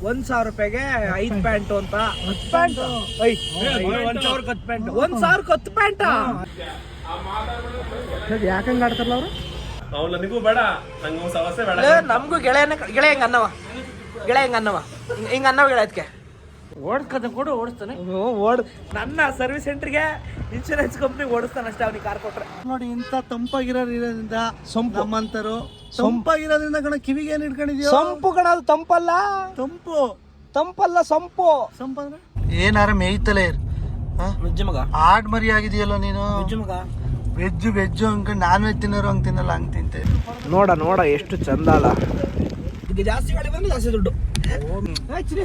1,000 ರೂಪಾಯಿಗೆ 5 ಪ್ಯಾಂಟು ಅಂತ 10 pant 1,000 pant 1,000 ಪ್ಯಾಂಟ ಯಾಕಂಗ ಆಡ್ತಾರಲ್ಲ ಅವರು ನನಗೂ ಬೇಡ ನಂಗೂ ಸಮಸ್ಯೆ ಬೇಡ ನಮಗೂ ಗೆಳೆಯ ಹೆಂಗ ಅನ್ನವ ಹಿಂಗ ಅನ್ನವ ಗೆಳೆಯ ಅದಕ್ಕೆ ಓಡಿಸ್ಕತ ಕೊಡು ಓಡಿಸ್ತಾನೆ ನನ್ನ ಸರ್ವಿಸ್ ಸೆಂಟರ್ಗೆ ಇನ್ಶೂರೆನ್ಸ್ ಕಂಪ್ನಿ ಓಡಿಸ್ತಾನೆ ಅಷ್ಟೇ ಅವ್ನಿಗೆ ಕಾರ್ ಕೊಟ್ರೆ ನೋಡಿ ಇಂಥ ತಂಪಾಗಿರೋದ್ರಿಂದ ಸೊಂಪು ನಮ್ಮಂತರು ತಂಪಾಗಿರೋದ್ರಿಂದ ಕಣ ಕಿವಿಗೆ ಏನ್ ಹಿಡ್ಕೊಂಡಿದ್ಯೋ ಸಂಪು ಕಣ ಅದು ತಂಪಲ್ಲ ತಂಪಲ್ಲ ಸಂಪು ಸಂಪಂದ್ರೆ ಏನಾರ ಮೇಯ್ತಲೇ ಇರ್ ವೆಜ್ ಮಗ ಆಡ್ ಮರಿ ಆಗಿದೆಯಲ್ಲ ನೀನು ವೆಜ್ ಮಗ ವೆಜ್ ಅನ್ಕೊಂಡು ನಾನ್ ವೆಜ್ ತಿನ್ನೋರು ಹಂಗ್ ತಿನ್ನಲ್ಲ ಹಂಗ್ ತಿಂತೆ ನೋಡ ಎಷ್ಟು ಚಂದ ಅಲ್ಲ ಇದು ಜಾಸ್ತಿ ಗಾಡಿ ಬಂದ್ರೆ ಜಾಸ್ತಿ ದುಡ್ಡು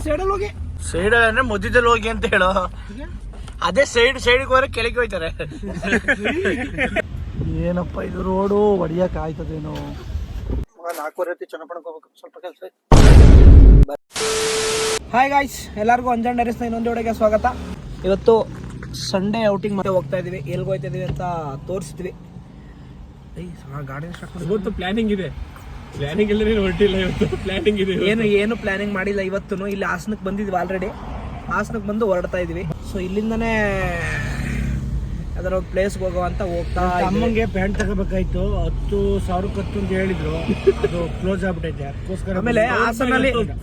ಸೈಡಲ್ಲಿ ಹೋಗಿ ಸೈಡಲ್ಲಿ ಅಂದ್ರೆ ಮಧ್ಯದಲ್ಲಿ ಹೋಗಿ ಅಂತ ಹೇಳೋ ಅದೇ ಸೈಡ್ಗೆ ಹೋದ್ರೆ ಕೆಳಗೆ ಹೋಯ್ತಾರೆ ಏನಪ್ಪ ಇದು ರೋಡು ಹೊಡಿಯಕ್ ಆಯ್ತದೇನೋ 4:30 ಚನ್ನಪಟ್ಟಣಕ್ಕೆ ಹೋಗ್ಬೇಕು ಸ್ವಲ್ಪ ಕೆಲಸ. ಹಾಯ್ ಗಾಯ್ಸ್, ಎಲ್ಲರಿಗೂ ಅಂಜನ್ ಡೈರೀಸ್ನ ಇನ್ನೊಂದು ವಿಡಿಯೋಗೆ ಸ್ವಾಗತ. ಇವತ್ತು ಸಂಡೇ ಔಟಿಂಗ್ ಮತ್ತೆ ಹೋಗ್ತಾ ಇದೀವಿ. ಎಲ್ಲಿಗೆ ಹೋಗ್ತಾ ಇದೀವಿ ಅಂತ ತೋರಿಸ್ತೀವಿ. ಗಾಡಿ ಇವತ್ತು ಪ್ಲಾನಿಂಗ್ ಇದೆ. ಪ್ಲಾನಿಂಗ್ ಇಲ್ಲದೆ ಹೊರಟಿಲ್ಲ. ಇವತ್ತು ಪ್ಲಾನಿಂಗ್ ಇದೆ. ಏನು ಪ್ಲಾನಿಂಗ್ ಮಾಡಿಲ್ಲ ಇವತ್ತು. ಇಲ್ಲಿ ಹಾಸನಕ್ಕೆ ಬಂದಿದ್ವಿ ಆಲ್ರೆಡಿ. ಹಾಸನಕ್ಕೆ ಬಂದು ಹೊರಡ್ತಾ ಇದೀವಿ. ಸೊ ಇಲ್ಲಿಂದನೇ ಯಾವ್ದಾರ ಒಂದು ಪ್ಲೇಸ್ಗೆ ಹೋಗೋ ಅಂತ ಹೋಗ್ತಾ. ಅಮ್ಮಂಗೆ ಪ್ಯಾಂಟ್ ತಗೋಬೇಕಾಯ್ತು, 10,000 ಅಂತ ಹೇಳಿದ್ರು, ಅದು ಕ್ಲೋಸ್ ಆಗ್ಬಿಟ್ಟೈತೆ. ಅದಕ್ಕೋಸ್ಕರ ಆಮೇಲೆ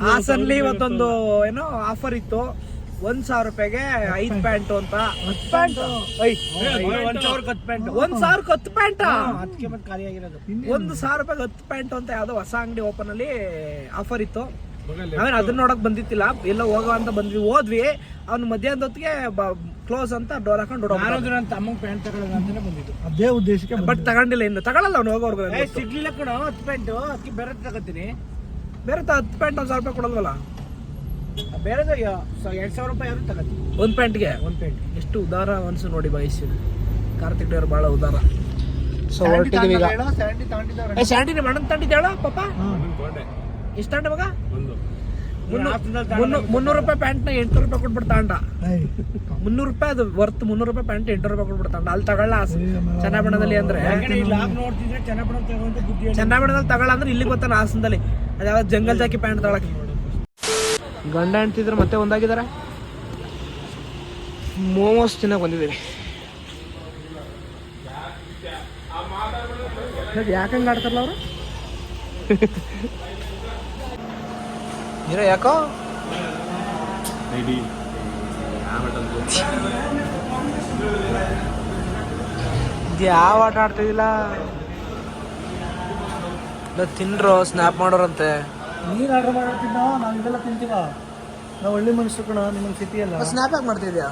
ಹಾಸನಲ್ಲಿ ಇವತ್ತೊಂದು ಏನೋ ಆಫರ್ ಇತ್ತು. 1,000 ರೂಪಾಯಿಗೆ 5 ಪ್ಯಾಂಟು ಅಂತ 10 ಪ್ಯಾಂಟ್ 1,000 ಪ್ಯಾಂಟ್ 1,000 ಪ್ಯಾಂಟ ಅದಕ್ಕೆ ಮತ್ತೆ ಖಾಲಿ ಆಗಿರೋದು. 1,000 ರೂಪಾಯಿಗೆ 10 ಪ್ಯಾಂಟ್ ಅಂತ ಯಾವ್ದೋ ಹೊಸ ಅಂಗಡಿ ಓಪನ್ ಅಲ್ಲಿ ಆಫರ್ ಇತ್ತು. ನಾವೇನು ಅದನ್ನ ನೋಡಕ್ ಬಂದಿತ್ತಿಲ್ಲ, ಎಲ್ಲ ಹೋಗೋ ಅಂತ ಹೋದ್ವಿ. ಅವ್ನು ಮಧ್ಯಾಹ್ನದ ಹೊತ್ತಿಗೆ ಕ್ಲೋಸ್ ಅಂತ ಡೋರ್ ಹಾಕೊಂಡು ನನ್ನ ತಮ್ಮಂಗೆ ಪ್ಯಾಂಟ್ ತಗೊಳ್ಳೋಣ ಅಂತಾನೆ ಬಂದಿದ್ದು, ಅದೇ ಉದ್ದೇಶಕ್ಕೆ. ಬಟ್ ತಗೊಂಡಿಲ್ಲ, ಇನ್ನು ತಗೊಳ್ಳಲ್ಲ ಅವ್ನು ಹೋಗೋರ್ಗು. ಸಿಗ್ಲಿಲ್ಲ ಕೂಡ 10 ಪ್ಯಾಂಟು, ಅದಕ್ಕೆ ಬೇರೆ ತಗೋತೀನಿ. ಬೇರೆ 10 ಪ್ಯಾಂಟ್ 1,000 ರೂಪಾಯಿ ಕೊಡಲ್ವಲ್ಲ, ಬೇರೆ 2,000 ರೂಪಾಯಿ ಯಾರು ತಗೋತೀನಿ ಒಂದು ಪ್ಯಾಂಟ್ಗೆ. ಎಷ್ಟು ಉದಾರ ಮನಸ್ಸು ನೋಡಿ ಬಾಯಿಸಿ. ಕಾರ್ತಿಕ್ ಡೇವ್ರು ಬಹಳ ಉದಾರ. ಸೊ ಹೊರಟಿದೀವಿ ಈಗ. ಸ್ಯಾಂಡಿನ ಮಣ್ಣನ್ ತಂಡಿದ್ದಾಳ ಪಾಪ. ಎಷ್ಟು ತಂಡ ಮಗ? 300 ರೂಪಾಯಿ ಪ್ಯಾಂಟ್ನ 800 ರೂಪಾಯಿ ಕೊಟ್ಬಿಡ್ತಾ ಅಂಡ. 300 ರೂಪಾಯಿ ಅದು ವರ್ತ್. 300 ರೂಪಾಯಿ ಪ್ಯಾಂಟ್ 800 ರೂಪಾಯಿ ಕೊಟ್ಬಿಡ್ತಾ ಅಂಡ. ಅಲ್ಲಿ ತಗೊಳ್ಳ ಚನ್ನಬಣ್ಣದಲ್ಲಿ ಅಂದ್ರೆ ಚನ್ನಬಣ್ಣದಲ್ಲಿ ತಗೊಳ್ಳ ಅಂದ್ರೆ ಇಲ್ಲಿ ಗೊತ್ತಾನ ಹಾಸನದಲ್ಲಿ ಅದ್ಯಾವ ಜಂಗಲ್ ಜಾಕಿ ಪ್ಯಾಂಟ್ ತಗೊಳಕ್ಕೆ. ಗಂಡ ಹೆಂಡ್ತಿದ್ರು ಮತ್ತೆ ಒಂದಾಗಿದ್ದಾರೆ. ಮೋಮೋಸ್ ತಿನ್ನಕ್ ಬಂದಿದ್ದೀವಿ. ಯಾಕಂಗ ಆಡ್ತಾರಲ್ಲ ಅವರು ಯಾಕೋ ಯಾವ ಆಟ ಆಡ್ತಿದಿಲ್ಲ. ತಿನ್ರೋ ಸ್ನ್ಯಾಪ್ ಮಾಡೋರಂತೆ. ನೀನ್ ಆರ್ಡರ್ ಮಾಡಿರ್ತೀನ, ನಾವು ಇದೆಲ್ಲ ತಿಂತೀವ. ನಾವು ಒಳ್ಳೆ ಮನುಷ್ಯರು ಕಣ, ನಿಮಗೆ ಸಿಟಿ ಅಲ್ಲ. ಸ್ನ್ಯಾಪ್ ಯಾಕೆ ಮಾಡ್ತಿದ್ಯಾ?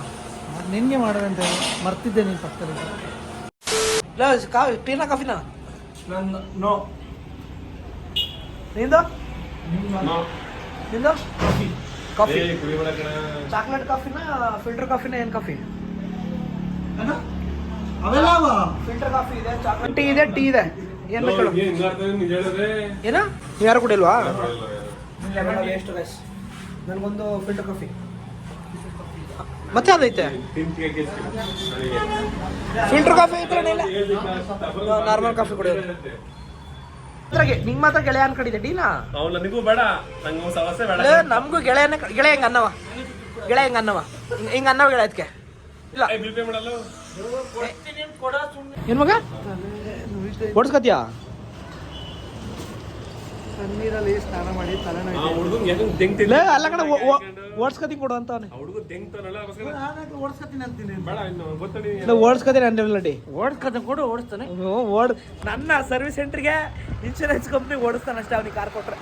ನಿನ್ಗೆ ಮಾಡೋದಂತೆ ಮರ್ತಿದ್ದೆ ನೀನು ಪಕ್ಕದಲ್ಲಿ. ಟೀನಾ ಕಾಫಿನಾ? ನೋ. ನಿಂದು ಕಾಫಿ. ಚಾಕ್ಲೇಟ್ ಕಾಫಿನಾ ಫಿಲ್ಟರ್ ಕಾಫಿನಾ? ಏನ್ ಕಾಫಿ? ಫಿಲ್ಟರ್ ಕಾಫಿ ಇದೆ, ಚಾಕ್ಲೇಟ್ ಟೀ ಇದೆ, ಟೀ ಇದೆ. ಏನ್ ಬೇಕು? ಏನ ಯಾರು ಕುಡಿಲ್ವಾ? ಎಷ್ಟು ಗೈಸ್, ನನಗೊಂದು ಫಿಲ್ಟರ್ ಕಾಫಿ. ಮತ್ತೆ ಅದೈತೆ ಫಿಲ್ಟರ್ ಕಾಫಿ ಐತ್ರ, ನಾರ್ಮಲ್ ಕಾಫಿ ಕುಡಿಯೋದು. ನಿಂಗ್ ಮಾತ್ರ ಗೆಳೆಯ ಅನ್ಕಡಿದೆ ಡೀನಾ? ನನಗೂ ಬೇಡ ನಂಗೂ ಸಮಸ್ಯೆ ಬೇಡ. ನಮಗೂ ಗೆಳೆಯ ಹೆಂಗ ಅನ್ನವ ಹಿಂಗ ಅನ್ನವ ಗೆಳೆಯ ಅದಕ್ಕೆ. ಇಲ್ಲ ಏನ್ ಮಗ ಓಡಿಸ್ಕತಿಯಾ? ನೀರಲ್ಲಿ ಸ್ನಾನ ಮಾಡಿ ತಲೆನೋಯ್ತು. ಅಲ್ಲ ಕಡೆ ಓಡಿಸ್ಕತಿ ಕೊಡು ಅಂತ ಓಡಿಸ್ಕತೀನಿ ಅಂತೀನಿ. ಓಡಿಸ್ಕತೀನಿ ಅಂಡಿ ಓಡಿಸ್ಕತೀನಿ ಕೊಡು, ಓಡಿಸ್ತಾನೆ. ನನ್ನ ಸರ್ವಿಸ್ ಸೆಂಟರ್ಗೆ ಇನ್ಶೂರೆನ್ಸ್ ಕಂಪ್ನಿ ಓಡಿಸ್ತಾನೆ ಅಷ್ಟೇ ಅವ್ನಿಗೆ ಕಾರ್ ಕೊಟ್ರೆ.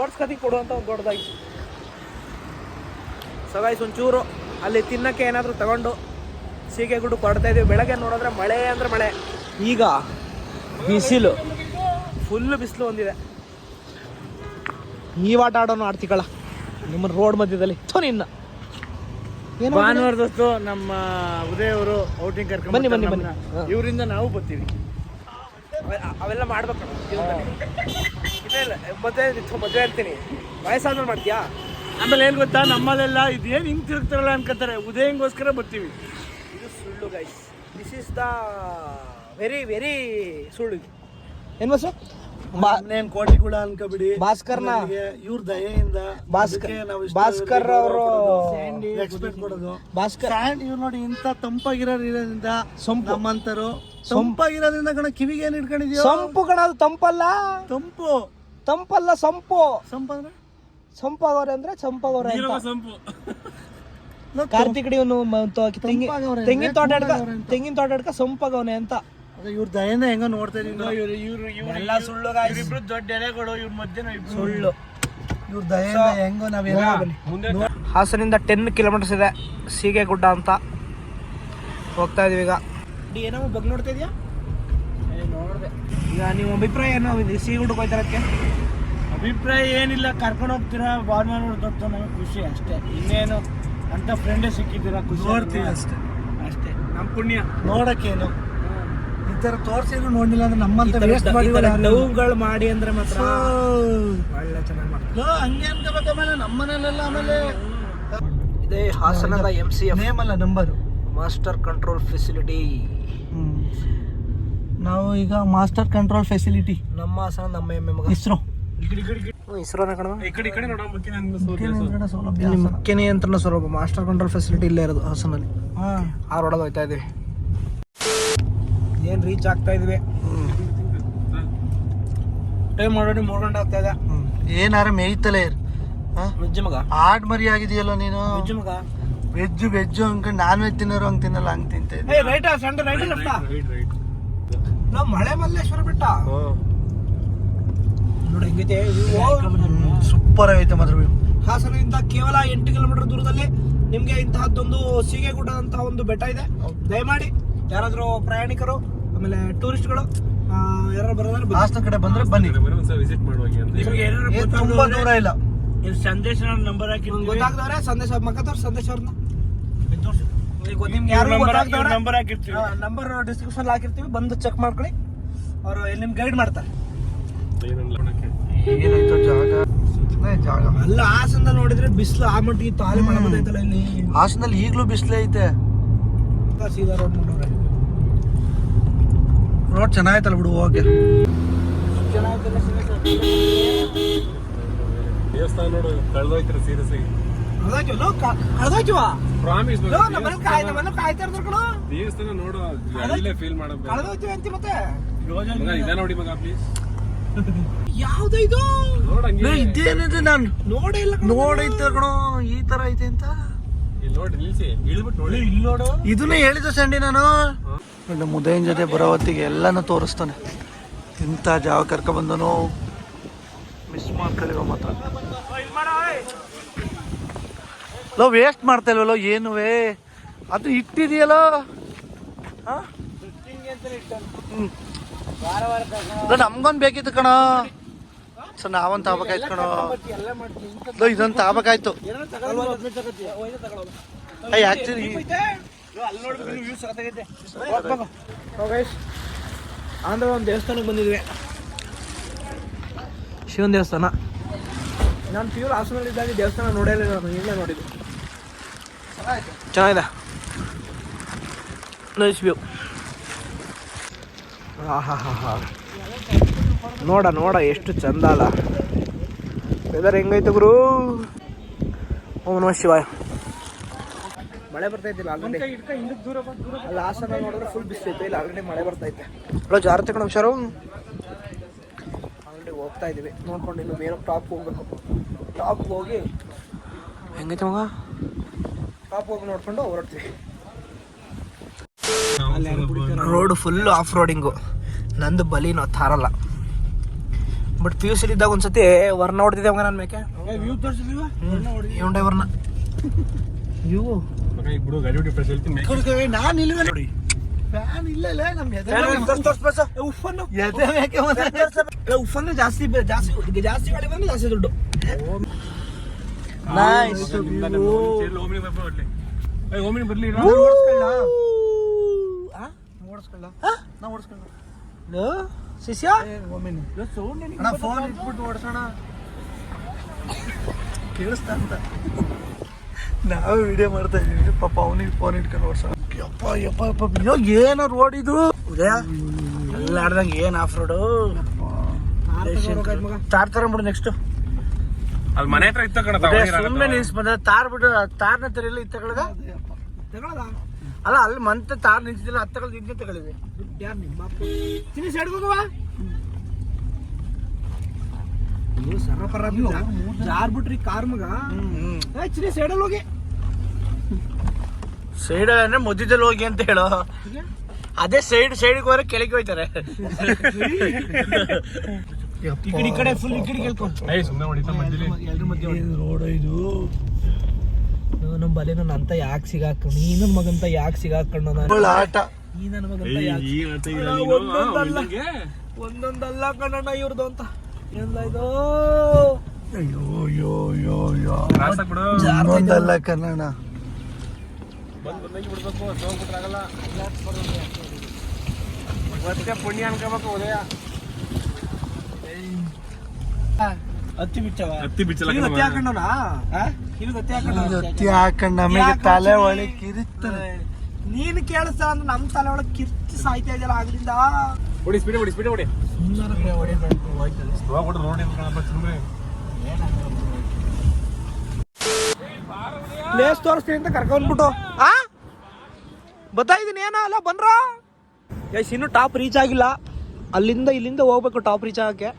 ಓಡಿಸ್ಕತಿ ಕೊಡು ಅಂತ ಒಂದು ದೊಡ್ಡದಾಗಿ. ಸಗಾಯ್ಸ್ ಒಂಚೂರು ಅಲ್ಲಿ ತಿನ್ನಕ್ಕೆ ಏನಾದರೂ ತಗೊಂಡು ಸೀಗೆಗುಡ್ಡು ಕೊಡ್ತಾ ಇದೀವಿ. ಬೆಳಗ್ಗೆ ನೋಡಿದ್ರೆ ಮಳೆ ಅಂದ್ರೆ ಮಳೆ, ಈಗ ಬಿಸಿಲು, ಫುಲ್ ಬಿಸಿಲು ಒಂದಿದೆ. ಈ ಆಟ ಆಡೋನು ಆಡ್ತಿಕಳ ನಿಮ್ಮ ರೋಡ್ ಮಧ್ಯದಲ್ಲಿ. ನಿನ್ನ ಭಾನುವಾರ ದೋಸ್ತು ನಮ್ಮ ಉದಯ್ ಅವರು ಔಟಿಂಗ್ ಕರ್ಕೊಂಡು ಬನ್ನಿ. ಇವರಿಂದ ನಾವು ಬರ್ತೀವಿ. ಅವೆಲ್ಲ ಮಾಡ್ಬೇಕು. ಇಲ್ಲ ಮದುವೆ ಇರ್ತೀನಿ, ವಯಸ್ಸಾದ್ಮೇಲೆ ಮಾಡ್ತೀಯಾ? ಆಮೇಲೆ ಏನು ಗೊತ್ತಾ, ನಮ್ಮಲ್ಲೆಲ್ಲ ಇದೇನು ಹಿಂಗೆ ತಿರುಗ್ತಾರಲ್ಲ ಅನ್ಕೋತಾರೆ. ಉದಯಂಗೋಸ್ಕರ ಬರ್ತೀವಿ. ಇದು ಸುಳ್ಳು guys. This is the very very ಸುಳ್ಳು. ಏನು ಬಸ್ಸು? ಇನ್ನೇನ್ ಕೋಟಿಗಳ ಅನ್ಕೋಬಿಡಿ. ಭಾಸ್ಕರ್ನ ಇವ್ರ ದಯೆಯಿಂದ ಭಾಸ್ಕರ್ ಅವರು ಎಕ್ಸ್ಪೆಕ್ಟ್ ಕೊಡೋದು. ಭಾಸ್ಕರ್ ಇವ್ರು ನೋಡಿ ಇಂತ ತಂಪಾಗಿರೋದ್ರಿಂದ ನಮ್ಮಂತರು ತಂಪಾಗಿರೋದ್ರಿಂದ ಕಣ ಕಿವಿಗೆ ಏನ್ ಇಟ್ಕೊಂಡಿದ್ಯೋ. ಸಂಪು ಕಣ, ಅದು ತಂಪಲ್ಲ, ತಂಪಲ್ಲ ಸಂಪು. ಸಂಪಂದ್ರೆ ಸಂಪಾಗವ್ರೆ ಅಂದ್ರೆ ಸಂಪಾಗವ್ರೆ ಅಂತ. ಸಂಪು ಕಾರ್ತಿಕ್ ಇವನು ತೆಂಗಿನ ತೋಟ ಹಿಡ್ಕ ಸಂಪಾಗವ್ನೆ ಅಂತ. ಇವ್ರ ದಯನ ಹೆಂಗ ನೋಡ್ತಾ ಇದೀವಿ. ಎಲ್ಲ ಸುಳ್ಳು, ಇಬ್ರು ದೊಡ್ಡ ಎಲೆಗಳು, ಇವ್ರ ಮಧ್ಯೆ ಸುಳ್ಳು. ಇವ್ರ ದಯೆಯಿಂದ ಹೆಂಗೋ ನಾವೆಲ್ಲ ಹಾಸನಿಂದ 10 ಕಿಲೋಮೀಟರ್ಸ್ ಇದೆ ಸೀಗೆಗುಡ್ಡ ಅಂತ ಹೋಗ್ತಾ ಇದೀವಿ ಈಗ. ಏನೋ ಬಗ್ಗೆ ನೋಡ್ತಾ ಇದೀಯಾ? ನೋಡಿದೆ. ಈಗ ನಿಮ್ಮ ಅಭಿಪ್ರಾಯ ಏನೋ ಸೀಗುಡ್ಡಕ್ಕೆ ಹೋಗ್ತಾರಕ್ಕೆ? ಅಭಿಪ್ರಾಯ ಏನಿಲ್ಲ, ಕರ್ಕೊಂಡು ಹೋಗ್ತೀರಾ ಬಾರ್ ನೋಡ್ತಾ ನಮಗೆ ಖುಷಿ ಅಷ್ಟೇ. ಇನ್ನೇನು ಅಂತ ಫ್ರೆಂಡೇ ಸಿಕ್ಕಿದ್ದೀರಾ, ಖುಷಿ ನೋಡ್ತೀವಿ ಅಷ್ಟೇ. ನಮ್ಮ ಪುಣ್ಯ. ನೋಡಕ್ಕೇನು ಈ ತರ ತೋರ್ಸಿದ್ರು ನೋಡ್ಲಿಲ್ಲ ಅಂದ್ರೆ ನಮ್ಮಂತ ವೇಸ್ಟ್ ಲವ್ಗಳು ಮಾಡಿ ಅಂದ್ರೆ ಮಾತ್ರ ಒಳ್ಳೆ ಚೆನ್ನಾಗಿ ಮಾಡ್ತಾರೆ. ಹಂಗೆ ಅನ್ಕೋಬೇಕು. ಆಮೇಲೆ ನಮ್ಮ ಮನೇಲೆಲ್ಲ ಆಮೇಲೆ ಇದೇ ಹಾಸನದ MCF ನೇಮ್ ಅಲ್ಲ ನಂಬರು, ಮಾಸ್ಟರ್ ಕಂಟ್ರೋಲ್ ಫೆಸಿಲಿಟಿ. ನಾವು ಈಗ ಮಾಸ್ಟರ್ ಕಂಟ್ರೋಲ್ ಫೆಸಿಲಿಟಿ ನಮ್ಮ ಹಾಸನ ನಮ್ಮ ಎಮ್ಮೆ ಮಗ ಇಸ್ರೋ. ಇಸ್ರೋನ ಕಣ, ಈ ಕಡೆ ನೋಡೋ ಮುಖ್ಯ ನಿಯಂತ್ರಣ ಸೌಲಭ್ಯ ಮಾಸ್ಟರ್ ಕಂಟ್ರೋಲ್ ಫೆಸಿಲಿಟಿ ಇಲ್ಲೇ ಇರೋದು ಹಾಸನಲ್ಲಿ. ಆ ರೋಡಲ್ಲಿ ಹೋಗ್ತಾ ಇದೀವಿ. ಏನು ರೀಚ್ ಆಗ್ತಾ ಇದೀವಿ. ಟೈಮ್ ಆಲ್ರೆಡಿ 3 ಗಂಟೆ ಆಗ್ತಾ ಇದೆ. ಏನಾರ ಮೇಯ್ತಲೇ ವೆಜ್ ಮಗ, ಆಡ್ ಮರಿ ಆಗಿದೆಯಲ್ಲ ನೀನು. ವೆಜ್ ಮಗ, ವೆಜ್ ಅನ್ಕೊಂಡು ನಾನ್ ವೆಜ್ ತಿನ್ನೋರು ಹಂಗೆ ತಿನ್ನಲ್ಲ, ಹಂಗೆ ತಿಂತ ಇದ್ದೆ. ರೈಟ್ ಸಂಡೆ ರೈಟ್ ಲೆಫ್ಟಾ? ನಾವು ಮಳೆ ಮಲ್ಲೇಶ್ವರ ಬೆಟ್ಟ ನೋಡಿ ಹೆಂಗೈತೆ. ಸೂಪರ್ ಆಗೈತೆ ಮಾತ್ರ. ಹಾಸನದಿಂದ ಕೇವಲ 8 ಕಿಲೋಮೀಟರ್ ದೂರದಲ್ಲಿ ನಿಮ್ಗೆ ಇಂತಹದ್ದೊಂದು ಸೀಗೆಗುಡ್ಡ ಅಂತ ಒಂದು ಬೆಟ್ಟ ಇದೆ. ದಯಮಾಡಿ ಯಾರಾದ್ರೂ ಪ್ರಯಾಣಿಕರು ಆಮೇಲೆ ಟೂರಿಸ್ಟ್ಗಳು ಯಾರು ಬರೋದಾದ್ರೆ ಹಾಸನ ಕಡೆ ಬಂದ್ರೆ ಬನ್ನಿ, ವಿಸಿಟ್ ಮಾಡುವಾಗ. ತುಂಬಾ ದೂರ ಇಲ್ಲ. ಸಂದೇಶ ನಂಬರ್ ಹಾಕಿರ್ತೀವಿ, ಗೊತ್ತಾಗ್ದವ್ರೆ ಸಂದೇಶ ಮಕ್ಕದವ್ರ ಸಂದೇಶ ಅವ್ರನ್ನ ನಿಮ್ಗೆ ಯಾರು ಗೊತ್ತಾಗ್ದವ್ರೆ ನಂಬರ್ ಹಾಕಿರ್ತೀವಿ, ನಂಬರ್ ಡಿಸ್ಕ್ರಿಪ್ಷನ್ ಹಾಕಿರ್ತೀವಿ, ಬಂದು ಚೆಕ್ ಮಾಡ್ಕೊಳ್ಳಿ. ಅವರು ನಿಮ್ಗೆ ಗೈಡ್ ಮಾಡ್ತಾರೆ. ಏನಾಯ್ತು ಜಾಗ ಅಲ್ಲ ಹಾಸನದಲ್ಲಿ ನೋಡಿದ್ರೆ ಬಿಸಿಲು ಆ ಮಟ್ಟಿಗೆ ಇತ್ತು. ಹಾಲಿ ಮಳೆ ಬಂದೈತಲ್ಲ ಇಲ್ಲಿ. ಹಾಸನಲ್ಲಿ ಈಗಲೂ ಬಿಸಿಲೇ ಐತೆ. ಸೀದಾ ರೋಡ್ ನೋಡ್ರೆ ರೋಡ್ ಚೆನ್ನಾಗೈತಲ್ಲ ಬಿಡು ಹೋಗಿ. ದೇವಸ್ಥಾನ ನೋಡು ಕಳ್ದೋಯ್ತಾರೆ ಸೀರಿಯಸ್ ಆಗಿ. ಪ್ರಾಮಿಸ್ ಕಾಯ್ತಾ ಇರ್ತಾರೆ ಕಣ. ದೇವಸ್ಥಾನ ನೋಡು, ಅಲ್ಲೇ ಫೀಲ್ ಮಾಡಬೇಕು. ಕಳೆದೋಯ್ತೀವಿ ಅಂತ ಮತ್ತೆ ಇದೆ ನೋಡಿ ಮಗ ಪ್ಲೀಸ್. ಯಾವ್ದು ಇದು ಇದೇನಿದೆ, ನಾನು ನೋಡೇ ಇಲ್ಲ. ನೋಡೈತೆ ಕಣೋ ಈ ತರ ಐತೆ ಅಂತ. ಇಲ್ಲಿ ನೋಡಿ ನಿಲ್ಸಿ, ಇಳಿದ್ಬಿಟ್ಟು ನೋಡಿ. ಇಲ್ಲಿ ನೋಡು, ಇದನ್ನೇ ಹೇಳಿದ್ದು ಸಂಡಿ ನಾನು. ಮುದೈನ್ ಜೊತೆ ಬರೋ ಹೊತ್ತಿಗೆ ಎಲ್ಲಾನು ತೋರಿಸ್ತಾನೆ. ಇಂಥ ಜಾಗ ಕರ್ಕೊಬಂದನು ಮಿಸ್ ಮಾಡ್ಕೊಳ್ಳಿವ ಮಾತ್ರ. ಲೋ ವೇಸ್ಟ್ ಮಾಡ್ತಾ ಇಲ್ವಲ್ಲೋ ಏನುವೆ, ಅದು ಇಟ್ಟಿದೆಯಲ್ಲ. ನಮ್ಗೊಂದು ಬೇಕಿತ್ತು ಕಣ. ಸೊ ನಾವೊಂದು ತಾಬೇಕಾಯ್ತು ಕಣ. ಇದೊಂದು ತಾಬೇಕಾಯ್ತು. ಆಕ್ಚುಲಿ ಆಂಧ್ರ ಒಂದು ದೇವಸ್ಥಾನಕ್ಕೆ ಬಂದಿದ್ವಿ, ಶಿವನ ದೇವಸ್ಥಾನ. ನಾನು ಪ್ಯೂರ್ ಹಾಸನಲ್ಲಿದ್ದಾಗ ದೇವಸ್ಥಾನ ನೋಡೇ ಇಲ್ಲ, ನಾನು ಇಲ್ಲೇ ನೋಡಿದ್ದು. ಚೆನ್ನಾಗಿದೆ, ನೈಸ್ ವ್ಯೂ. ಹಾ ನೋಡ ಎಷ್ಟು ಚಂದ ಅಲ್ಲ. ವೆದರ್ ಹೆಂಗೈತೆ ಗುರು. ಓಂ ನಮಃ ಶಿವಾಯ. ಮಳೆ ಬರ್ತೈತಿಲ್ಲ ಆಲ್ರೆಡಿ. ಅಲ್ಲಿ ಹಾಸನ ನೋಡಿದ್ರೆ ಫುಲ್ ಬಿಸಿಲೈತೆ, ಇಲ್ಲ ಆಲ್ರೆಡಿ ಮಳೆ ಬರ್ತೈತೆ. ಅಲ್ಲ ಜಾಗ್ರತೆ ಕಣ ಹುಷಾರು. ಆಲ್ರೆಡಿ ಹೋಗ್ತಾ ಇದೀವಿ, ನೋಡ್ಕೊಂಡು ಇನ್ನು ಮೇಲೆ ಟಾಪ್ ಹೋಗ್ಬೇಕು. ಟಾಪ್ ಹೋಗಿ ಹೆಂಗೈತೆ ಮಗ, ಟಾಪ್ ಹೋಗಿ ನೋಡ್ಕೊಂಡು ಹೊರಡ್ತೀವಿ. ರೋಡ್ ಫುಲ್ ಆಫ್ ರೋಡಿಂಗು. ನಂದು ಬಲಿನೋ ತಾರಲ್ಲ. ಬಟ್ ಪಿ ಯು ಸಿ ಇದ್ದಾಗ ಒಂದ್ಸತಿ ವರ್ಣ ಹೊಡೆದಿದ್ದೆ ಮಗ ನನ್ನ ಮೇಕೆ. ಹ್ಯುಂಡೈ ವರ್ಣ. ನಾನು ಇಲ್ವೇ ನೋಡಿ, ಫ್ಯಾನ್ ಇಲ್ಲ ಉಫ್ ಜಾಸ್ತಿ ಗಾಳಿ ಬಂದ್ರೆ ಜಾಸ್ತಿ ದುಡ್ಡು. ಬರ್ಲಿ ಶಿಷ್ಯ ಫೋನ್ ಇಟ್ಬಿಟ್ಟು ಓಡಿಸೋಣ ಕೇಳಿಸ್ತಾ ಅಂತ ನಾವು ವಿಡಿಯೋ ಮಾಡ್ತಾ ಇದೀವಿ. ಪಾಪ ಅವನಿಗೆ ಫೋನ್ ಇಟ್ಕೊಂಡು ಓಡಿಸೋಣ. ಏನೋ ರೋಡ್ ಇದು ಎಲ್ಲ ಆಡ್ದಂಗೆ ಏನ್ ಆಫ್ ರೋಡು. Tar ತಗೊಂಡ್ಬಿಡು next. ಅದು ಮನೆ ಹತ್ರ ಇತ್ತ ಕಣ ಸುಮ್ಮನೆ ನಿಲ್ಸ್ ಬಂದ್ರೆ ತಾರ್ ಬಿಡು, ತಾರ್ನ ತೆರಿಲ್ಲ ಇತ್ತ ಕಳಗ ಅಲ್ಲ ಅಲ್ಲಿ ಮಂತ ತಾರ್ ನಿಲ್ಸಿದಿಲ್ಲ, ಹತ್ತ ಕಳೆದ ಇಂತ ತಗೊಳ್ಳಿದೆ. ಯಾರು ನಿಮ್ಮ ಚಿನಿ ಸೈಡ್ ಹೋಗುವ ಸರಪರ ಜಾರ್ ಬಿಟ್ರಿ ಕಾರ್ ಮಗ. ಚಿನಿ ಸೈಡಲ್ಲಿ ಹೋಗಿ, ಸೈಡ್ ಅಂದ್ರೆ ಮಧ್ಯದಲ್ಲಿ ಹೋಗಿ ಅಂತ ಹೇಳೋ. ಅದೇ ಸೈಡ್ ಸೈಡ್ಗೆ ಹೋದ್ರೆ ಕೆಳಗೆ ಹೋಯ್ತಾರೆ. ಈ ಕಡೆ ಫುಲ್ ಈ ಕಡೆ ಕೇಳ್ಕೊಂಡು ಸುಮ್ಮನೆ ಹೊಡಿತಾ ಮಧ್ಯದಲ್ಲಿ ಎಲ್ರ ಮಧ್ಯೆ ರೋಡ್ ಇದು. ನಮ್ಮ ಬಲೆ ನನ್ನ ಅಂತ ಯಾಕೆ ಸಿಗಾಕೊಂಡು, ಈ ನನ್ನ ಮಗಂತ ಯಾಕೆ ಸಿಗಾಕೊಂಡು, ಆಟ ಈ ನನ್ನ ಮಗಂತ ಒಂದೊಂದಲ್ಲ ಕಣ್ಣಣ್ಣ ಇವ್ರದ್ದು ಅಂತ ಎಲ್ಲ ಇದು. ಅಯ್ಯೋ ಅಯ್ಯೋ ಅಯ್ಯೋ ಅಯ್ಯೋ ಬಿಡು. ಒಂದೊಂದಲ್ಲ ಕನ್ನಡ. ಬಂದಾಗಿ ಬಿಡ್ಬೇಕು, ಹೋಗ್ಬಿಟ್ರಾಗಲ್ಲ. ಮತ್ತೆ ಪುಣ್ಯ ಅನ್ಕೋಬೇಕು. ಉದಯ ಹತ್ತಿ ಬಿಚ್ಚವ, ಹತ್ತಿ ಬಿಚ್ಚಲ ಹತ್ತಿ ಹಾಕೊಂಡವನ, ಕಿವಿಗೆ ಹತ್ತಿ ಹಾಕೊಂಡ, ಹತ್ತಿ ಹಾಕೊಂಡ್ ನಮಗೆ ತಲೆ ಒಳಗೆ ಕಿರಿತಾನೆ. ನೀನು ಕೇಳಿಸ್ತಾ ಅಂದ್ರೆ ನಮ್ಮ ತಲೆ ಒಳಗೆ ಕಿರ್ಚಿ ಸಾಯ್ತಾ ಇದೆಯಲ್ಲ ಆಗ್ಲಿಂದ. ಹೊಡಿ ಸ್ಪೀಡ್ ಹೊಡಿ ಸ್ಪೀಡ್ ಹೊಡಿ. ಪ್ಲೇಸ್ ತೋರಿಸ್ತೀನಿ ಅಂತ ಕರ್ಕೊಂಡ್ಬಿಟ್ಟು ಬರ್ತಾ ಇದೀನಿ. ಏನೋ ಅಲ್ಲ ಬಂದ್ರ ಎಸ್, ಇನ್ನೂ ಟಾಪ್ ರೀಚ್ ಆಗಿಲ್ಲ. ಅಲ್ಲಿಂದ ಇಲ್ಲಿಂದ ಹೋಗ್ಬೇಕು ಟಾಪ್ ರೀಚ್ ಆಗಕ್ಕೆ.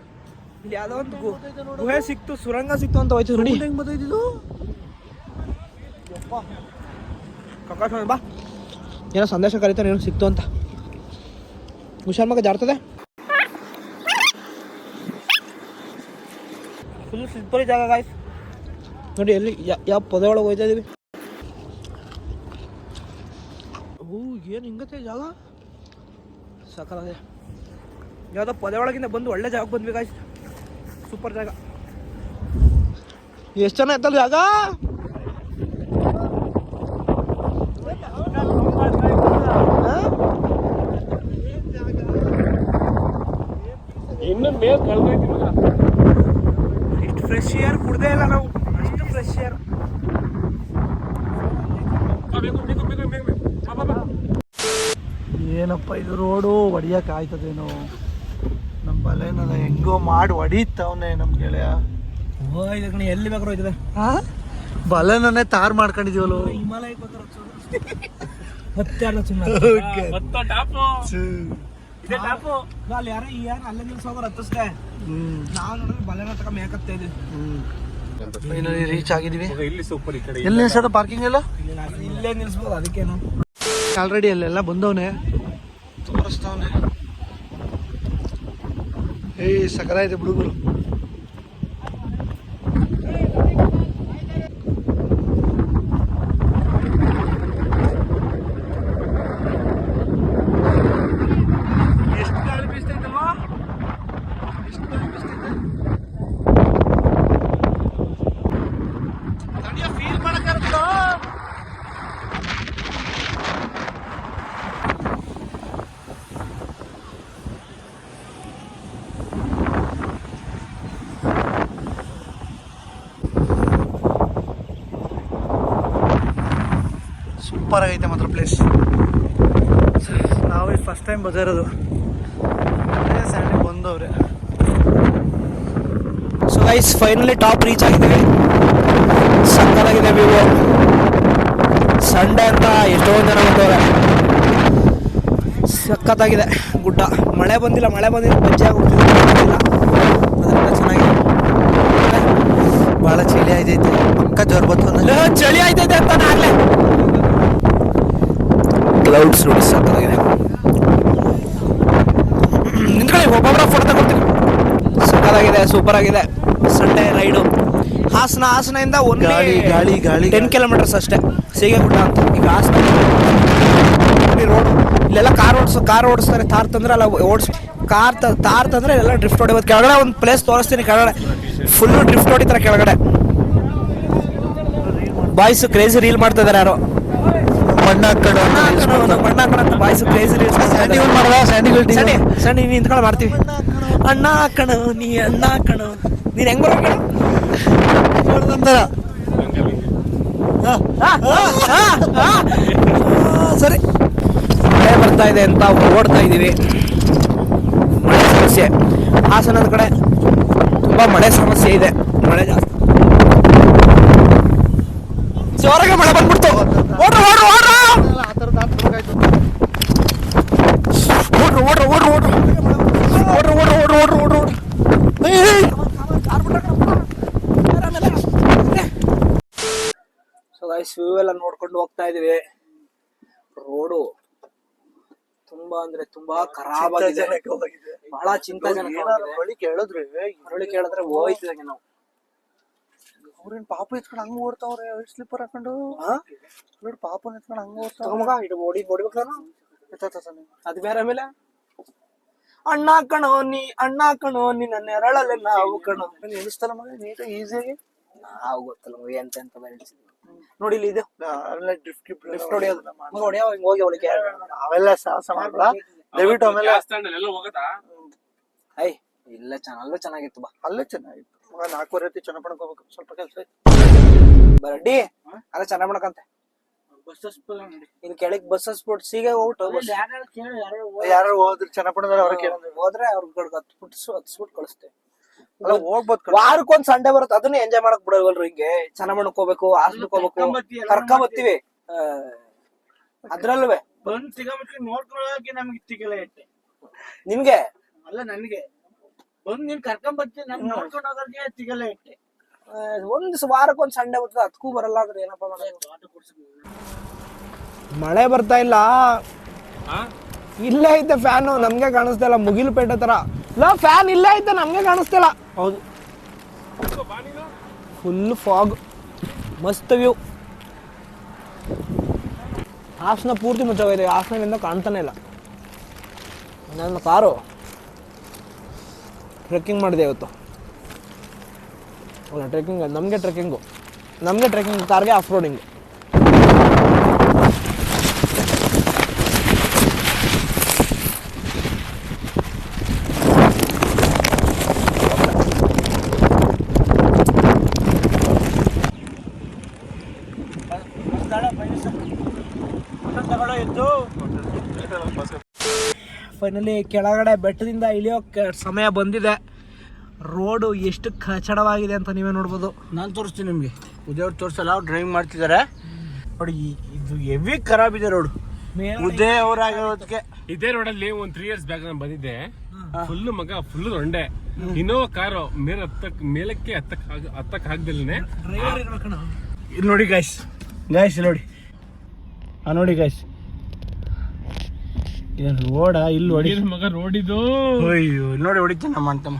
ಇಲ್ಲಿ ಯಾವ್ದೋ ಒಂದು ಗುಹೆ ಸಿಕ್ತು, ಸುರಂಗ ಸಿಕ್ತು ಅಂತ ಹೋಯ್ತು ನೋಡಿ. ಹೆಂಗ್ ಬತ್ತೈತಿದು ಕಕಾಶ ಬಾ, ಏನೋ ಸಂದೇಶ ಕರೀತಾನೆ, ಏನೋ ಸಿಕ್ತು ಅಂತ. ಹುಷಾರ್ ಮಗ ಜಾರ್ತದೆ. ಫುಲ್ ಸ್ಲಿಪ್ಪರಿ ಜಾಗ ಗಾಯ್ಸ್ ನೋಡಿ. ಎಲ್ಲಿ ಯಾವ ಪೊದೆ ಒಳಗೆ ಹೋಯ್ತಾ ಇದೀವಿ. ಓ ಏನು ಹಿಂಗತ್ತೆ ಜಾಗ, ಸಾಕಾಗಿದೆ. ಯಾವುದೋ ಪೊದೆ ಒಳಗಿಂದ ಬಂದು ಒಳ್ಳೆ ಜಾಗಕ್ಕೆ ಬಂದ್ವಿ ಗಾಯ್ಸ್. ಸೂಪರ್ ಜಾಗ. ಎಷ್ಟು ಜನ ಇತ್ತಲ್ಲ ಜಾಗ. ಇನ್ನೊಂದು ಮೇಲ್ ಕಳ್ದೈತಿ ಮಗ. ಇಷ್ಟು ಫ್ರೆಶ್ ಏರ್ ಕುಡ್ದೇ ಇಲ್ಲ ನಾವು, ಅಷ್ಟು ಫ್ರೆಶ್ ಏರ್. ಏನಪ್ಪ ಇದು ರೋಡು ಹೊಡಿಯಕ್ಕೆ ಆಯ್ತದೇನೋ. ನಮ್ಮ ಬಲೆ ನನ್ನ ಹೆಂಗೋ ಮಾಡಿ ಹೊಡೀತವನೆ ನಮ್ಮ ಗೆಳೆಯ. ಓ ಇದು ಕಣೆ ಎಲ್ಲಿ ಬೇಕಾದ್ರೂ ಹೋಯ್ತದೆ. ಬಲೆನೇ ತಾರ್ ಮಾಡ್ಕೊಂಡಿದೀವಲ್ಲ. ಹಿಮಾಲಯಕ್ಕೆ ಹತ್ತಾರು ಅಲ್ಲಿ ಯಾರೋ ಈ ಯಾರು ಅಲ್ಲೇ ನಿಲ್ಸೋರು ಹತ್ತಿಸ್ದೆ. ನಾವು ನೋಡಿದ್ರೆ ಬಲೆನ ತಕ ಮೇಕತ್ತಾ ಇದೀವಿ. ರೀಚ್ ಆಗಿದೀವಿ. ಇಲ್ಲಿ ಸೂಪರ್. ಈ ಕಡೆ ಎಲ್ಲಿ ನಿಲ್ಸೋದು ಪಾರ್ಕಿಂಗ್ ಎಲ್ಲ ಇಲ್ಲೇ ನಿಲ್ಸ್ಬೋದು. ಅದಕ್ಕೇನು ಆಲ್ರೆಡಿ ಅಲ್ಲೆಲ್ಲ ಬಂದವನೆ, ತೋರಿಸ್ತವನೆ. ಏಯ್ ಸಕರ ಇದೆ ಹುಡುಗರು. ಎಷ್ಟು ಗಾಳಿ ಬೀಸ್ತೈತಲ್ವಾ, ಎಷ್ಟು ಗಾಳಿ ಬೀಸ್ತೈತೆ. ತಡಿಯ ಫೀಲ್ ಮಾಡಕ್ಕಾಗುತ್ತೋ. ಸೂಪರ್ ಆಗೈತೆ ಮಾತ್ರ ಪ್ಲೇಸ್. ನಾವು ಫಸ್ಟ್ ಟೈಮ್ ಬಂದಿರೋದು, ಸ್ಯಾಂಡಿ ಬಂದವ್ರೆ. So guys finally top reach ಆಗಿದ್ದೀವಿ. ಸಕ್ಕತ್ತಾಗಿದೆ ವ್ಯೂ. ಸಂಡೇ ಅಂತ ಎಷ್ಟೊಂದು ಜನ ಬಂದವ್ರೆ. ಸಕ್ಕತ್ತಾಗಿದೆ ಗುಡ್ಡ. ಮಳೆ ಬಂದಿಲ್ಲ, ಮಳೆ ಬಂದಿಲ್ಲ ಬಜ್ಜಿ ಆಗೋಗ್ತಿಲ್ಲ, ಅದರಿಂದ ಚೆನ್ನಾಗಿದೆ. ಭಾಳ ಚಳಿ ಆಯ್ತೈತೆ, ಪಕ್ಕ ಜ್ವರ ಬಂತು. ಚಳಿ ಆಯ್ತೈತೆ ಅಂತ ಆಗ್ಲೇ. ಕ್ಲೌಡ್ಸ್ ನೋಡಿ ಸಕ್ಕತ್ತಾಗಿದೆ. ನಿಂತ್ಕೊಳ್ಳಿ, ಒಬ್ಬೊಬ್ಬರ ಫೋಟೋ ತಗೊಳ್ತೀನಿ. ಸಕ್ಕತ್ತಾಗಿದೆ, ಸೂಪರ್ ಆಗಿದೆ. Sunday raid. ಹಾಸನದಿಂದ ಒಂದು ಗಾಳಿ 10 ಕಿಲೋಮೀಟರ್ಸ್ ಅಷ್ಟೇ ಸೀಗೆಗುಡ್ಡ ಅಂತ. ಈಗ ಹಾಸನ ರೋಡ್ ಇಲ್ಲೆಲ್ಲ ಕಾರ್ ಓಡಿಸ್ತಾರೆ. ತಾರ್ ತಂದ್ರೆ ಅಲ್ಲ ತಾರ್ ತಂದ್ರೆ ಎಲ್ಲ ಡ್ರಿಫ್ಟ್ ಹೊಡಿಬೋದು. ಕೆಳಗಡೆ ಒಂದು ಪ್ಲೇಸ್ ತೋರಿಸ್ತೀನಿ. ಕೆಳಗಡೆ ಫುಲ್ಲು ಡ್ರಿಫ್ಟ್ ಹೊಡಿತಾರೆ ಕೆಳಗಡೆ. ಬಾಯ್ಸ್ ಕ್ರೇಜಿ ರೀಲ್ ಮಾಡ್ತಾ ಇದಾರೆ ಯಾರೋ. ಮಣ್ಣ ಅಂತ ಬಾಯ್ಸ್ ಕ್ರೇಜಿ ರೀಲ್ಸ್. ನೀನು ನಿಂತ್ಕೊಂಡು ಮಾಡ್ತೀವಿ. ಅಣ್ಣ ಕಣು ನೀ ಅಣ್ಣ ಕಣು. ನೀನು ಹೆಂಗ್ ಬರೋ ಕಣ ಸರಿ. ಮಳೆ ಬರ್ತಾ ಇದೆ ಅಂತ ಓಡ್ತಾ ಇದ್ದೀವಿ. ಮಳೆ ಸಮಸ್ಯೆ. ಹಾಸನದ ಕಡೆ ತುಂಬ ಮಳೆ ಸಮಸ್ಯೆ ಇದೆ, ಮಳೆ ಜಾಸ್ತಿ. ಜೋರಾಗಿ ಮಳೆ ಬಂದ್ಬಿಡ್ತು. ಓಡ್ರು ಓಡ್ರು ಓಡ್ರು ಓಡ್ರು ಓಡ್ರು ಓಡ್ರು ಓಡ್ರು ಓಡ್ರು ಓಡ್ರು ಓಡ್ರು ಓಡ್ರು ಓಡ್ರು ಓಡ್ರು. ಸೊ ಗೈಸ್, ವ್ಯೂ ಎಲ್ಲ ನೋಡ್ಕೊಂಡು ಹೋಗ್ತಾ ಇದೀವಿ. ರೋಡು ತುಂಬಾ ಅಂದ್ರೆ ತುಂಬಾ ಖರಾಬ್ ಆಗಿದೆ, ಬಹಳ ಚಿಂತಾಜನಕ. ಹೊಳಿ ಕೇಳಿದ್ರೆ ಹೋಯ್ತಿದಂಗೆ ನಾವು. ಅವ್ರೇನ್ ಪಾಪ ಎತ್ಕೊಂಡು ಹಂಗ ಓಡ್ತಾವ್ರೆ, ಸ್ಲಿಪ್ಪರ್ ಹಾಕೊಂಡು. ನೋಡಿ ಪಾಪನ ಎತ್ಕೊಂಡು ಹಂಗ ಓಡ್ತಾವ. ಮಗ ಇದು ಹೊಡಿಬೇಕು ನಾನು. ಅದು ಬೇರೆ. ಆಮೇಲೆ ಅಣ್ಣ ಕಣೋ ನೀ ನನ್ನ ಎರಳಲ್ಲಿ ನಾವು ಕಣೋ ಎಣಿಸ್ತಲ್ಲ ಮಗ ನೀಟ್ ಈಸಿಯಾಗಿ. ನಾವು ಗೊತ್ತಲ್ಲ ಮಗ ಎಂತ ಎಣಿಸಿದ್ವಿ. ನೋಡಿ ಇಲ್ಲಿ ಇದು ಲಿಫ್ಟ್ ಹೊಡಿಯೋದು. ಮಗ ಹೊಡಿಯೋ ಹಿಂಗ್ ಹೋಗಿ ಅವಳಿಗೆ ಅವೆಲ್ಲ ಸಾಹಸ ಮಾಡಲ್ಲ ದಯವಿಟ್ಟು. ಆಮೇಲೆ ಐ ಇಲ್ಲ, ಅಲ್ಲೂ ಚೆನ್ನಾಗಿತ್ತು. ಬಾ, ಅಲ್ಲೇ ಚೆನ್ನಾಗಿತ್ತು ಮಗ. 4:30 ಹೊತ್ತಿಗೆ ಚನ್ನಪಟ್ಟಣಕ್ಕೆ ಹೋಗ್ಬೇಕು, ಸ್ವಲ್ಪ ಕೆಲಸ ಐತಿ. ಬರಡ್ಡಿ ಅಲ್ಲ ಚೆನ್ನಾಗ್ ಮಾಡಕಂತೆ. ಇಲ್ಲಿ ಕೆಳಗ್ ಬಸ್ ಸ್ಪೋರ್ಟ್ ಸೀಗೆ ಹೋಗ್ಬಿಟ್ಟು ಯಾರು ಹೋದ್ರೆ ಚನ್ನಪಟ್ಟಣದಲ್ಲಿ ಅವ್ರ ಕೇಳಿದ್ರೆ ಹೋದ್ರೆ ಅವ್ರಿಗೆ 10 ಫುಟ್ ಕಳಿಸ್ತೇವೆ. ಅಲ್ಲ ಹೋಗ್ಬೋದು, ವಾರಕ್ಕೊಂದ್ ಸಂಡೆ ಬರುತ್ತೆ, ಅದನ್ನ ಎಂಜಾಯ್ ಮಾಡಕ್ ಬಿಡಲ್ವಲ್ರಿ. ಹಿಂಗೆ ಚನ್ನಮಣ್ಣಕ್ ಹೋಗ್ಬೇಕು, ಹಾಸ್ಟೆಲ್ಕ್ ಹೋಗ್ಬೇಕು, ಕರ್ಕೊಂಡ್ ಬರ್ತೀವಿ. ಅದ್ರಲ್ವೇ ಬಂದ್ ಸಿಗಮಟ್ಟಿ ನೋಡ್ಕೊಳಕ್ಕೆ ನಮ್ಗೆ ಸಿಗಲ್ಲ ಐತೆ. ನಿಮ್ಗೆ ಅಲ್ಲ ನನಗೆ ಬಂದ್ ನೀನ್ ಕರ್ಕೊಂಡ್ ಬರ್ತೀನಿ, ನನ್ ನೋಡ್ಕೊಂಡು ಹೋಗೋಕೆ ಸಿಗಲ್ಲ ಐತೆ. ಒಂದ್ ವಾರಕ್ಕೊಂದ್ ಸಂಡೆ ಬರ್ತದೆ, ಅದಕ್ಕೂ ಬರಲ್ಲ ಅಂದ್ರೆ ಏನಪ್ಪಾ ಮಾಡೋದು. ಮಳೆ ಬರ್ತಾ ಇಲ್ಲ, ಇಲ್ಲೇ ಐತೆ ಫ್ಯಾನು, ನಮ್ಗೆ ಕಾಣಿಸ್ತಾ ಇಲ್ಲ. ಮುಗಿಲುಪೇಟೆ ತರ ಫ್ಯಾನ್ ಇಲ್ಲೇ ಐತೆ, ನಮ್ಗೆ ಕಾಣಿಸ್ತಾ ಇಲ್ಲ. ಹೌದು, ಫುಲ್ ಫಾಗ್, ಮಸ್ತ್ ವ್ಯೂ. ಹಾಸನ ಪೂರ್ತಿ ಮುಚ್ಚೋಗಿದೆ, ಹಾಸನದಿಂದ ಕಾಣ್ತಾನೆ ಇಲ್ಲ. ನನ್ನ ಕಾರು ಟ್ರೆಕ್ಕಿಂಗ್ ಮಾಡಿದೆ ಇವತ್ತು. ಅಲ್ಲ ಟ್ರೆಕ್ಕಿಂಗ್, ನಮಗೆ ಟ್ರೆಕ್ಕಿಂಗ್, ಕಾರ್ಗೆ ಆಫ್ ರೋಡಿಂಗ್. ಫೈನಲಿ ಕೆಳಗಡೆ ಬೆಟ್ಟದಿಂದ ಇಳಿಯೋಕೆ ಸಮಯ ಬಂದಿದೆ. ರೋಡು ಎಷ್ಟು ಕಚಡವಾಗಿದೆ ಅಂತ ನೀವೇ ನೋಡ್ಬೋದು. ನಾನು ತೋರಿಸ್ತೀನಿ ನಿಮಗೆ. ಉದಯವ್ರು ತೋರಿಸಲ್ಲ, ಅವ್ರು ಡ್ರೈವಿಂಗ್ ಮಾಡ್ತಿದ್ದಾರೆ ನೋಡಿ. ಇದು ಹೆವಿ ಖರಾಬ್ ಇದೆ ರೋಡು. ಉದಯ್ ಅವರಾಗಿರೋದಕ್ಕೆ ಇದೇ ರೋಡಲ್ಲಿ ಒಂದ್ 3 years ಬ್ಯಾಕ್ ನಾನು ಬಂದಿದ್ದೆ. ಫುಲ್ ರಂಡೆ. ಇನ್ನೋವಾ ಕಾರು ಮೇಲಕ್ಕೆ ಹತ್ತಕ್ ಆಗ್ದಲ್ನೇ. ಇಲ್ಲಿ ನೋಡಿ ಗಾಯ್ಸ್ ನೋಡಿ. ನೋಡಿ ಗಾಯ್ಸ್, ಇದೇನು ರೋಡ? ಇಲ್ಲಿ ಹೊಡಿ ಮಗ, ರೋಡ್ ಇದು. ಅಯ್ಯೋ ನೋಡಿ ಹೊಡಿತೀನಿ ನಮ್ಮ ಅಂತಮ್ಮ.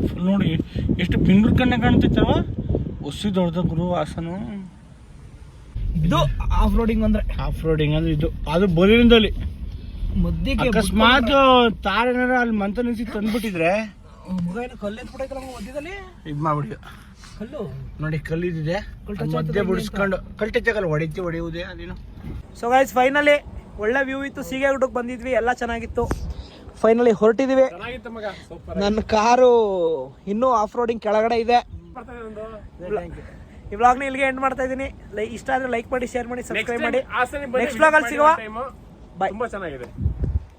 ಫುಲ್ ನೋಡಿ ಎಷ್ಟು ಬೆಂಗ್ಳೂರ್ ಕಣ್ಣೆ ಕಾಣ್ತೈತವ. ಹೊಸ ದೊಡ್ಡ ಗುರು ಹಾಸನ. ಇದು ಆಫ್ ರೋಡಿಂಗ್ ಅಂದ್ರೆ ಇದು ಅದು ಬರೀರಿಂದಲ್ಲಿ ಮದ್ದಿಗೆ ಅಕಸ್ಮಾತ್ ತಾರೇನಾರ ಅಲ್ಲಿ ಮಂತ ನಿಲ್ಸಿ ತಂದ್ಬಿಟ್ಟಿದ್ರೆ ಕಲ್ಲು ಎತ್ಬಿಟ್ಟೈತಲ್ಲ ಮಧ್ಯದಲ್ಲಿ. ಇದ್ ಮಾಡ್ಬಿಡಿ. ಕಲ್ಲು ನೋಡಿ, ಕಲ್ಲಿದೆ ಮಧ್ಯೆ ಬಿಡಿಸ್ಕೊಂಡು ಕಲ್ಟೈತಲ್ಲ, ಹೊಡೆಯುವುದೇ ಅದೇನು. ಸೊ ಗೈಸ್, ಫೈನಲಿ ಒಳ್ಳೆ ವ್ಯೂ ಇತ್ತು. ಸೀಗೆಗುಡ್ಡಕ್ಕೆ ಬಂದಿದ್ವಿ, ಎಲ್ಲ ಚೆನ್ನಾಗಿತ್ತು. ಫೈನಲಿ ಹೊರಟಿದೀವಿ. ನನ್ನ ಕಾರು ಇನ್ನೂ ಆಫ್ ರೋಡಿಂಗ್ ಕೆಳಗಡೆ ಇದೆ. ಈ ವ್ಲಾಗ್ನ ಇಲ್ಲಿಗೆ ಎಂಡ್ ಮಾಡ್ತಾ ಇದ್ದೀನಿ. ಇಷ್ಟ ಆದ್ರೆ ಲೈಕ್ ಮಾಡಿ, ಶೇರ್ ಮಾಡಿ, ಸಬ್ಸ್ಕ್ರೈಬ್ ಮಾಡಿ. ನೆಕ್ಸ್ಟ್ ವ್ಲಾಗ್ ಅಲ್ಲಿ ಸಿಗುವ. ಬಾಯ್. ತುಂಬಾ ಚೆನ್ನಾಗಿದೆ.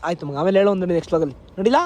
ಆಯ್ತು ಮಗ, ಆಮೇಲೆ ಹೇಳೋ ಒಂದು ನೆಕ್ಸ್ಟ್ ವ್ಲಾಗ್ ಅಲ್ಲಿ ನೋಡಿಲ್ಲ.